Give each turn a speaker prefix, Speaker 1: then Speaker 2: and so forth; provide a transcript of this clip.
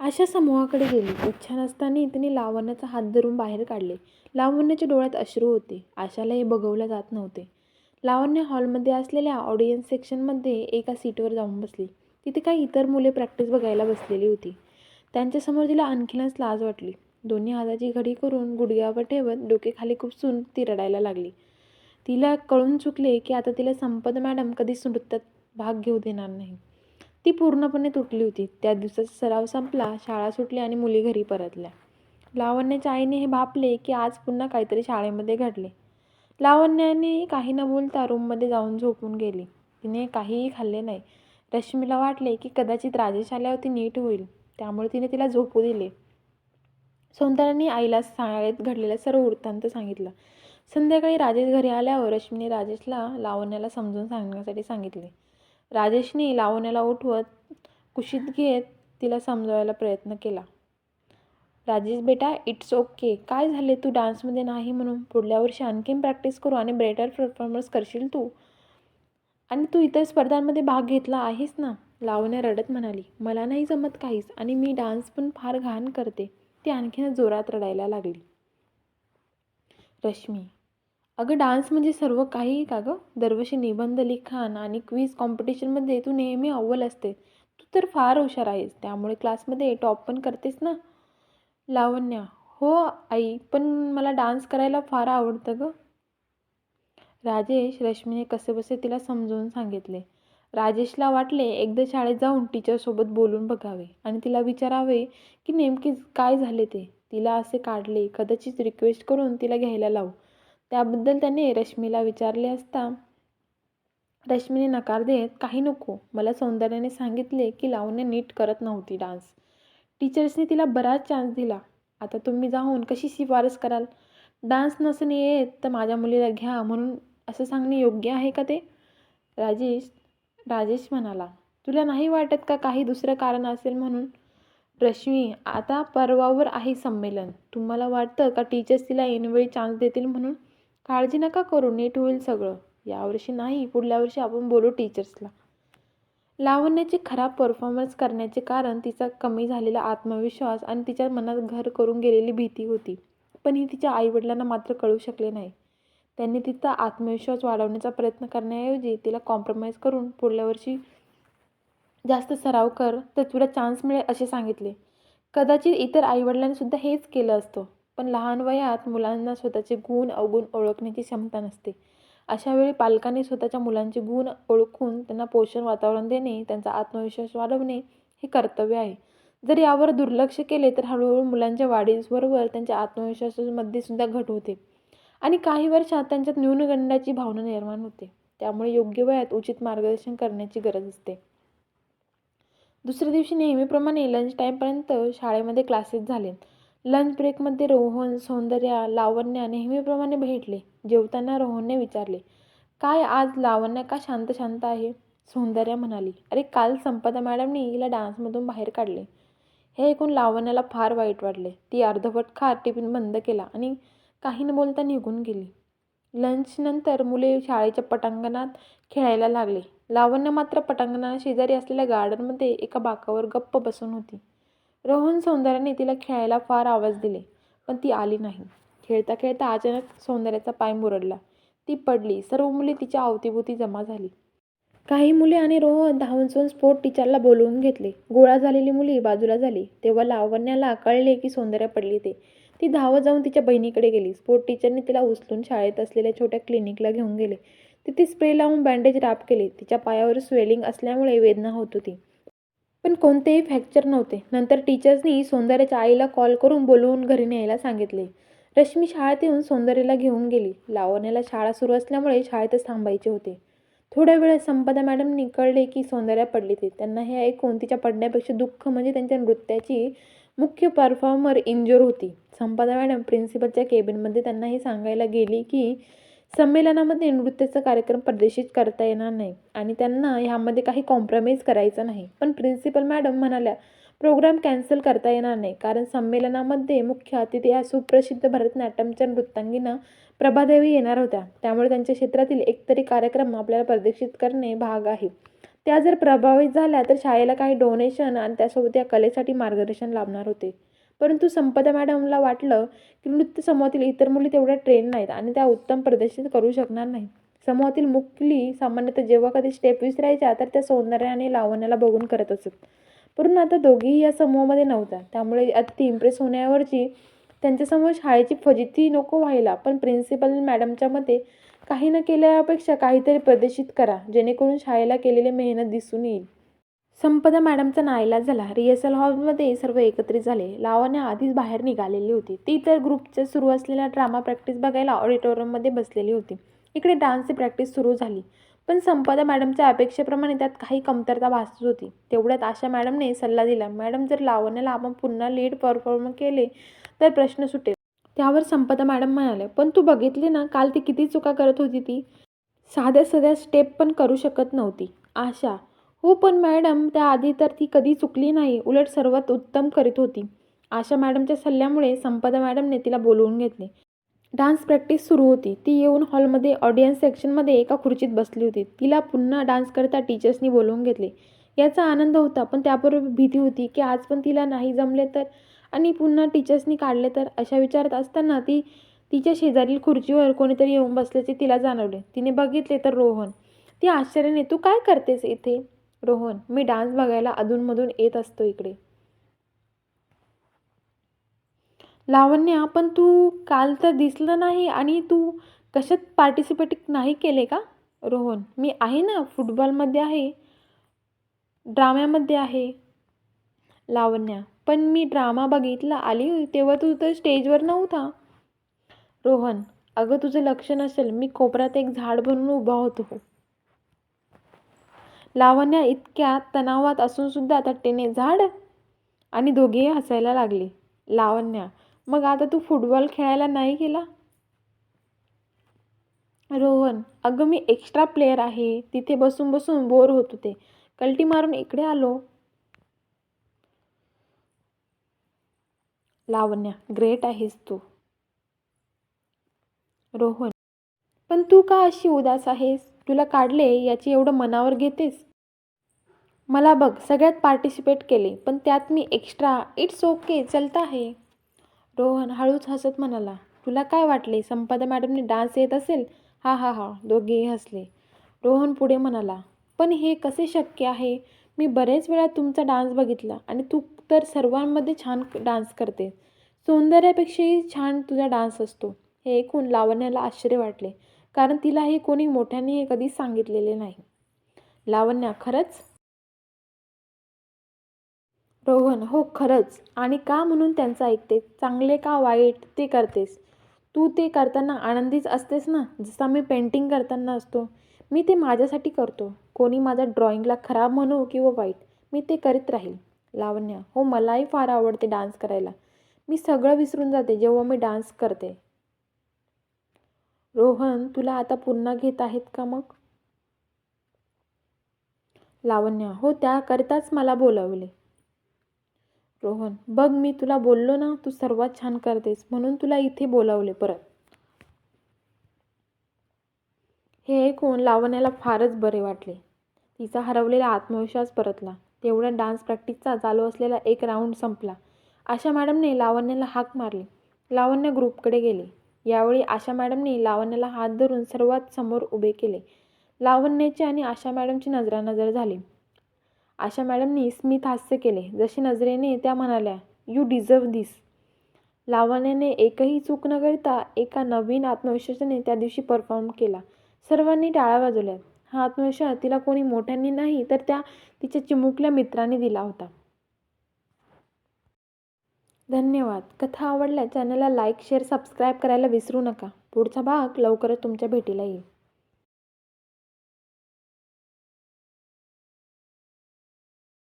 Speaker 1: आशा समूहाकडे गेली. इच्छा नसताना तिने लावण्याचा हात धरून बाहेर काढले. लावण्याच्या डोळ्यात अश्रू होते. आशाला हे बघवले जात नव्हते. लावण्य हॉलमध्ये असलेल्या ऑडियन्स सेक्शनमध्ये एका सीटवर जाऊन बसली. तिथे काही इतर मुले प्रॅक्टिस बघायला बसलेली होती. त्यांच्यासमोर तिला आणखीनच लाज वाटली. दोन्ही हाताची घडी करून गुडघ्यावर ठेवत डोके खाली खुपसून ती रडायला लागली. तिला कळून चुकले की आता तिला संपदा मॅडम कधीच नृत्यात भाग घेऊ देणार नाही. ती पूर्णपणे तुटली होती. त्या दिवसाचा सराव संपला, शाळा सुटली आणि मुली घरी परतल्या. लावण्याच्या आईने हे भापले की आज पुन्हा काहीतरी शाळेमध्ये घडले. लावण्याने काही न बोलता रूममध्ये जाऊन झोपून गेली. तिने काहीही खाल्ले नाही. रश्मीला वाटले की कदाचित राजेश आल्यावर ती नीट होईल, त्यामुळे तिने तिला झोपू दिले. सौंदर्याने आईला शाळेत घडलेला सर्व वृत्तांत सांगितला. संध्याकाळी राजेश घरी आल्यावर रश्मीने राजेशला लावण्याला समजून सांगण्यासाठी सांगितले. राजेशने लावण्याला उठवत कुशीत घेत तिला समजावायला प्रयत्न केला. राजेश बेटा, इट्स ओके. काय झाले? तू डान्समध्ये नाही म्हणून पुढल्या वर्षी आणखीन प्रॅक्टिस करू आणि बेटर परफॉर्मन्स करशील तू. आणि तू इतर स्पर्धांमध्ये भाग घेतला आहेस ना? लावण्या रडत म्हणाली. मला नाही जमत काहीच आणि मी डान्स पण फार घाण करते. ती आणखीनच जोरात रडायला लागली. रश्मी, अगं डान्स म्हणजे सर्व काही का गं? दरवर्षी निबंध लिखाण आणि क्विज कॉम्पिटिशनमध्ये तू नेहमी अव्वल असते. तू तर फार हुशार आहेस, त्यामुळे क्लासमध्ये टॉप पण करतेस ना? लावण्या, हो आई, पण मला डान्स करायला फार आवडतं गं. राजेश, रश्मीने कसेबसे तिला समजावून सांगितले. राजेशला वाटले एकदा शाळेत जाऊन टीचरसोबत बोलून बघावे आणि तिला विचारावे की नेमके काय झाले ते. तिला असे काढले, कदाचित रिक्वेस्ट करून तिला घ्यायला लावू. त्याबद्दल त्याने रश्मीला विचारले असता रश्मीने नकार देत, काही नको. मला सौंदर्याने सांगितले की लावण्य नीट करत नव्हती डान्स. टीचर्सने तिला बराच चान्स दिला. आता तुम्ही जाऊन कशी शिफारस कराल? डान्स नसून येत तर माझ्या मुलीला घ्या म्हणून असं सांगणे योग्य आहे का ते? राजेश म्हणाला. तुला नाही वाटत का काही दुसरं कारण असेल म्हणून? रश्मी, आता परवावर आहे संमेलन. तुम्हाला वाटतं का टीचर्स तिला ऐनवेळी चान्स देतील म्हणून? काळजी नका करू, नीट होईल सगळं. यावर्षी नाही, पुढल्या वर्षी आपण बोलू टीचर्सला. लावण्याचे खराब परफॉर्मन्स करण्याचे कारण तिचा कमी झालेला आत्मविश्वास आणि तिच्या मनात घर करून गेलेली भीती होती. पण ही तिच्या आईवडिलांना मात्र कळू शकले नाही. त्यांनी तिचा आत्मविश्वास वाढवण्याचा प्रयत्न करण्याऐवजी तिला कॉम्प्रोमाइज करून पुढल्या वर्षी जास्त सराव कर तर तुला चान्स मिळेल असे सांगितले. कदाचित इतर आईवडिलांनी सुद्धा हेच केलं असतं. पण लहान वयात मुलांना स्वतःचे गुण अवगुण ओळखण्याची क्षमता नसते. अशा वेळी पालकांनी स्वतःच्या मुलांचे गुण ओळखून त्यांना पोषण वातावरण देणे, त्यांचा आत्मविश्वास वाढवणे हे कर्तव्य आहे. जर यावर दुर्लक्ष केले तर हळूहळू मुलांच्या वाढीबरोबर त्यांच्या आत्मविश्वासामध्ये सुद्धा घट होते आणि काही वर्षात त्यांच्यात न्यूनगंडाची भावना निर्माण होते. त्यामुळे योग्य वयात उचित मार्गदर्शन करण्याची गरज असते. दुसऱ्या दिवशी नेहमीप्रमाणे लंच टाईमपर्यंत शाळेमध्ये क्लासेस झाले. लंच ब्रेकमध्ये रोहन, सौंदर्या, लावण्या नेहमीप्रमाणे भेटले. जेवताना रोहनने विचारले, काय आज लावण्या का शांत शांत आहे? सौंदर्या म्हणाली, अरे काल संपदा मॅडमनी हिला डान्समधून बाहेर काढले. हे ऐकून लावण्याला फार वाईट वाटले. ती अर्धवट खात टिफिन बंद केला आणि काही न बोलता निघून गेली. लंचनंतर मुले शाळेच्या पटांगणात खेळायला लागले. लावण्य मात्र पटांगणा शेजारी असलेल्या गार्डनमध्ये एका बाकावर गप्प बसून होती. रोहन, सौंदर्याने तिला खेळायला फार आवाज दिले, पण ती आली नाही. खेळता खेळता अचानक सौंदर्याचा पाय मुरडला. ती पडली. सर्व मुले तिच्या अवतीभोवती जमा झाली. काही मुले आणि रोहन धावून जाऊन स्पोर्ट टीचरला बोलवून घेतले. गोळा झालेली मुली बाजूला झाली. तेव्हा लावण्याला कळले की सौंदर्या पडली ते. ती धावत जाऊन तिच्या बहिणीकडे गेली. स्पोर्ट टीचरने तिला उचलून शाळेत असलेल्या छोट्या क्लिनिकला घेऊन गेले. तिथे स्प्रे लावून बँडेज रॅप केले. तिच्या पायावर स्वेलिंग असल्यामुळे वेदना होत होती, पण कोणतेही फ्रॅक्चर नव्हते. नंतर टीचर्सनी सौंदर्याच्या आईला कॉल करून बोलवून घरी न्यायला सांगितले. रश्मी शाळेत येऊन सौंदर्याला घेऊन गेली. लावण्याला शाळा सुरू असल्यामुळे शाळेतच थांबायचे होते. थोड्या वेळात संपदा मॅडमनी कळले की सौंदर्या पडली ते. त्यांना हे ऐकून तिच्या पडण्यापेक्षा दुःख म्हणजे त्यांच्या नृत्याची मुख्य परफॉर्मर इंज्युअर होती. संपदा मॅडम प्रिन्सिपलच्या केबिनमध्ये त्यांना हे सांगायला गेली की संमेलनामध्ये नृत्याचा कार्यक्रम प्रदर्शित करता येणार नाही आणि त्यांना ह्यामध्ये काही कॉम्प्रोमाइज करायचं नाही. पण प्रिन्सिपल मॅडम म्हणाल्या, प्रोग्राम कॅन्सल करता येणार नाही कारण संमेलनामध्ये मुख्य अतिथी या सुप्रसिद्ध भरतनाट्यमच्या नृत्यांगिना प्रभादेवी येणार होत्या. त्यामुळे त्यांच्या क्षेत्रातील एकतरी कार्यक्रम आपल्याला प्रदर्शित करणे भाग आहे. त्या जर प्रभावित झाल्या तर शाळेला काही डोनेशन आणि त्यासोबत या कलेसाठी मार्गदर्शन लाभणार होते. परंतु संपदा मॅडमला वाटलं की नृत्य समूहातील इतर मुली तेवढ्या ट्रेन नाहीत आणि त्या उत्तम प्रदर्शित करू शकणार नाहीत. समूहातील मुली सामान्यतः जेव्हा कधी स्टेप विसरायच्या तर त्या सौंदर्य आणि लावण्याला बघून करत असत. परंतु आता दोघीही या समूहामध्ये नव्हत्या. त्यामुळे अति इम्प्रेस होण्यावरची त्यांच्यासमोर शाळेची फजिती नको व्हायला. पण प्रिन्सिपल मॅडमच्या मते काही न केल्यापेक्षा काहीतरी प्रदर्शित करा, जेणेकरून शाळेला केलेली मेहनत दिसून येईल. संपदा मॅडमचा नाईलाज झाला. रिहर्सल हॉलमध्ये सर्व एकत्रित झाले. लावण्या आधीच बाहेर निघालेली होती. ती तर ग्रुपच्या सुरू असलेला ड्रामा प्रॅक्टिस बघायला ऑडिटोरियममध्ये बसलेली होती. इकडे डान्सची प्रॅक्टिस सुरू झाली. पण संपदा मॅडमच्या अपेक्षेप्रमाणे त्यात काही कमतरता भासत होती. तेवढ्यात आशा मॅडमने सल्ला दिला, मॅडम जर लावण्याला आपण पुन्हा लीड परफॉर्म केले तर प्रश्न सुटेल. त्यावर संपदा मॅडम म्हणाले, पण तू बघितली ना काल ती किती चुका करत होती. ती साध्या साध्या स्टेप पण करू शकत नव्हती. आशा, हो पण मॅडम त्याआधी तर ती कधी चुकली नाही, उलट सर्वात उत्तम करीत होती. आशा मॅडमच्या सल्ल्यामुळे संपदा मॅडमने तिला बोलवून घेतले. डान्स प्रॅक्टिस सुरू होती. ती येऊन हॉलमध्ये ऑडियन्स सेक्शनमध्ये एका खुर्चीत बसली होती. तिला पुन्हा डान्स करता टीचर्सनी बोलवून घेतले. याचा आनंद होता, पण त्याबरोबर भीती होती की आज पण तिला नाही जमले तर आणि पुन्हा टीचर्सनी काढले तर. अशा विचारात असताना तिच्या शेजारील खुर्चीवर कोणीतरी येऊन बसल्याचे तिला जाणवले. तिने बघितले तर रोहन. ती आश्चर्याने, तू काय करतेस इथे? रोहन, मी डान्स बघायला अधूनमधून येत असतो इकडे. लावण्या, पण तू काल तर दिसलं नाही आणि तू कशात पार्टिसिपेट नाही केले का? रोहन, मी आहे ना, फुटबॉलमध्ये आहे, ड्राम्यामध्ये आहे. लावण्या, पण मी ड्रामा बघितला आली तेव्हा तू तर स्टेजवर नव्हता. रोहन, अगं तुझं लक्ष नसेल, मी कोपऱ्यात एक झाड बनून उभा होतो. लावण्या इतक्या तणावात असून सुद्धा तट्टेने, झाड? आणि दोघेही हसायला लागले. लावण्या, मग आता तू फुटबॉल खेळायला नाही गेला? रोहन, अगं मी एक्स्ट्रा प्लेयर आहे, तिथे बसून बसून बोर होत होते, कल्टी मारून इकडे आलो. लावण्या, ग्रेट आहेस तू. रोहन, पण तू का अशी उदास आहेस? तुला काढले याची एवढं मनावर घेतेस? मला बघ, सगळ्यात पार्टिसिपेट केले, पण त्यात मी एक्स्ट्रा. इट्स ओके, चलता आहे. रोहन हळूच हसत म्हणाला, तुला काय वाटले संपदा मॅडमने डान्स येत असेल? हा हा हा. दोघेही हसले. रोहन पुढे म्हणाला, पण हे कसे शक्य आहे? मी बरेच वेळा तुमचा डान्स बघितला आणि तू तर सर्वांमध्ये छान डान्स करते. सौंदर्यापेक्षाही छान तुझा डान्स असतो. हे ऐकून लावण्याला आश्चर्य वाटले, कारण तिला हे कोणी मोठ्यांनी हे कधीच सांगितलेले नाही. लावण्या, खरंच? रोहन, हो खरंच. आणि का म्हणून त्यांचं ऐकतेस? चांगले का वाईट ते करतेस. तू ते करताना आनंदीच असतेस ना, जसा मी पेंटिंग करताना असतो. मी ते माझ्यासाठी करतो. कोणी माझ्या ड्रॉइंगला खराब म्हणो किंवा वाईट, मी ते करीत राहील. लावण्या, हो मलाही फार आवडते डान्स करायला. मी सगळं विसरून जाते जेव्हा मी डान्स करते. रोहन, तुला आता पुन्हा घेत आहेत का मग? लावण्या, हो त्याकरिताच मला बोलावले. रोहन, बघ मी तुला बोललो ना, तू सर्वात छान करतेस म्हणून तुला इथे बोलावले परत. हे ऐकून लावण्याला फारच बरे वाटले. तिचा हरवलेला आत्मविश्वास परतला. तेवढ्या डान्स प्रॅक्टिसचा चालू असलेला एक राऊंड संपला. आशा मॅडमने लावण्याला हाक मारली. लावण्य ग्रुपकडे गेले. यावेळी आशा मॅडमने लावण्याला हात धरून सर्वात समोर उभे केले. लावण्याची आणि आशा मॅडमची नजरानजर झाली. आशा मॅडमनी स्मित हास्य केले. जशी नजरेने त्या म्हणाल्या, यू डिझर्व धिस. लावण्याने एकही चूक न करता एका नवीन आत्मविश्वासाने त्या दिवशी परफॉर्म केला. सर्वांनी टाळ्या वाजवल्या. हा आत्मविश्वास तिला कोणी मोठ्यांनी नाही तर त्या तिच्या चिमुकल्या मित्रांनी दिला होता. धन्यवाद. कथा आवडल्यास चॅनलला लाईक, शेअर, सबस्क्राईब करायला विसरू नका. पुढचा भाग लवकरच तुमच्या भेटीला येईल.